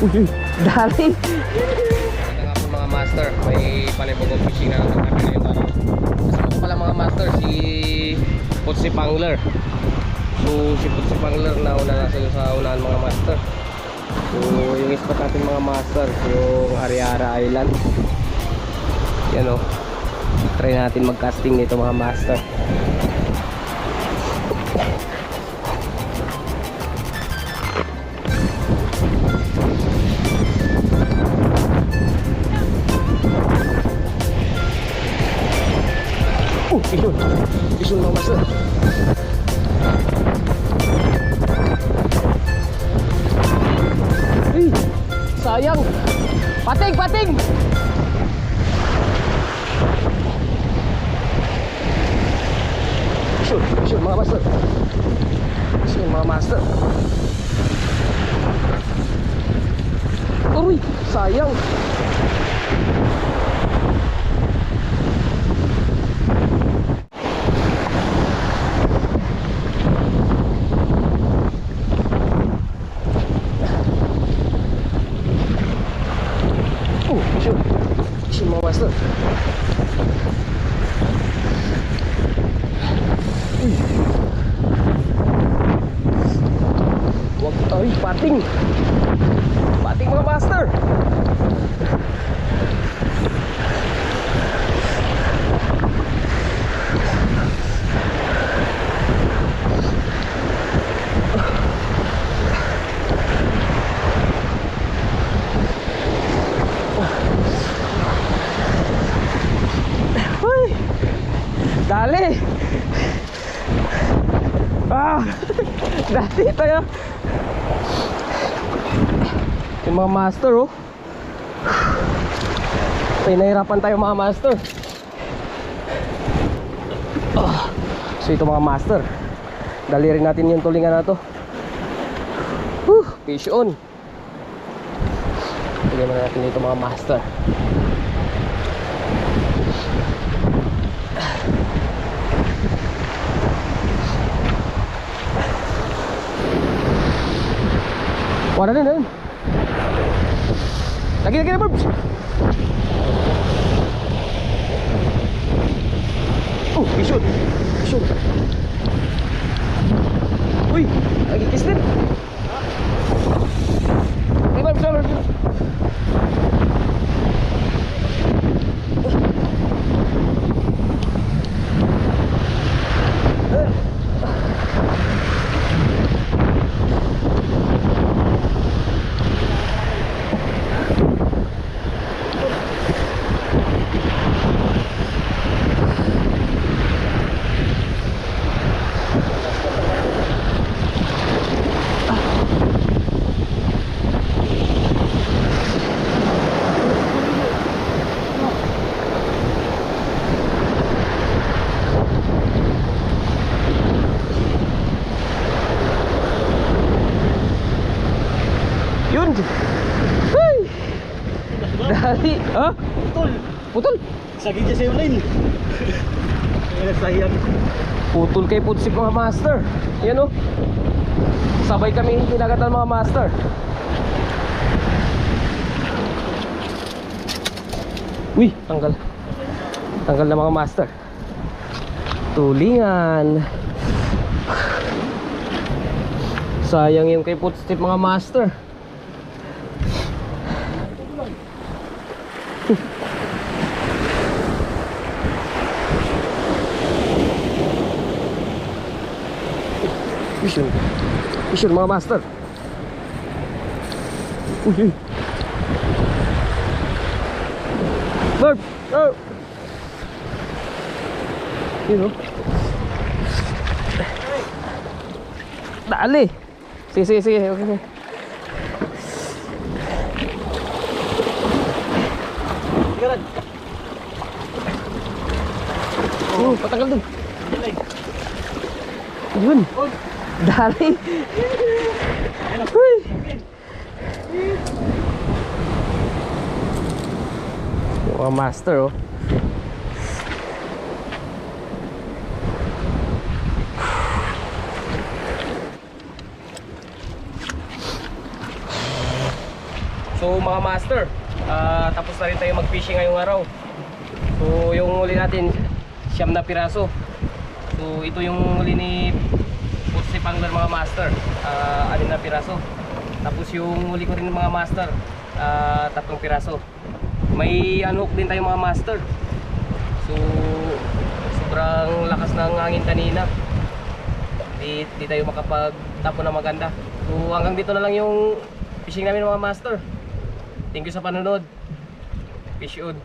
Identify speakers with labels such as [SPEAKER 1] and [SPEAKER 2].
[SPEAKER 1] Dali.
[SPEAKER 2] Ito nga po mga master, may panibagong fishing na natin natin ngayong araw. Kasama ko pala mga master, si Putsi Pangler. So si Putsi Pangler na una nasa sa unahan mga master. So yung spot natin mga master, yung Ariara Island. Yan o, try natin mag-casting nito mga master. Isun mga master. Ay, sayang. Pating, pating. Isun mga master. Isun mga master. Uy, sayang. Isun mga master. Wag, ay, pating. Pating mga master. Dali. Dali tayo. Yung mga master oh. Pinahirapan tayo mga master. So ito mga master, dali rin natin yung tulingan na to. Fish on. Bigyan mo na natin ito mga master. Wala na din. Lagi na Burbs. Isyon. Isyon. Uy, lagi kiss din. Hey Burbs, Burbs. Yun. Ay. Dali. Ha?
[SPEAKER 3] Putol.
[SPEAKER 1] Putol.
[SPEAKER 3] Saging dyan sa'yo rin. Sayang.
[SPEAKER 1] Putol kay Putsip mga master. Yan o. Sabay kami hinagatan mga master. Uy, tanggal. Tanggal na mga master. Tulingan. Sayang yung kay Putsip mga master. Mission mga master. Uy. Burp. Oh. Yun oh. Dali. Sige. Okay. Patanggal dun. Yun. Dali. Uy. Yung mga master oh. So mga master, tapos na rin tayo mag-fishing ngayong araw. So yung huli natin, 9 na piraso. So ito yung huli ni Putsi Pangler mga master, 6 na piraso. Tapos yung huli ko rin mga master, 3 piraso. May unhook din tayo mga master. So sobrang lakas ng hangin kanina, di tayo makapagtapo na maganda. So hanggang dito na lang yung fishing namin mga master. Thank you sa panonood. Fish on.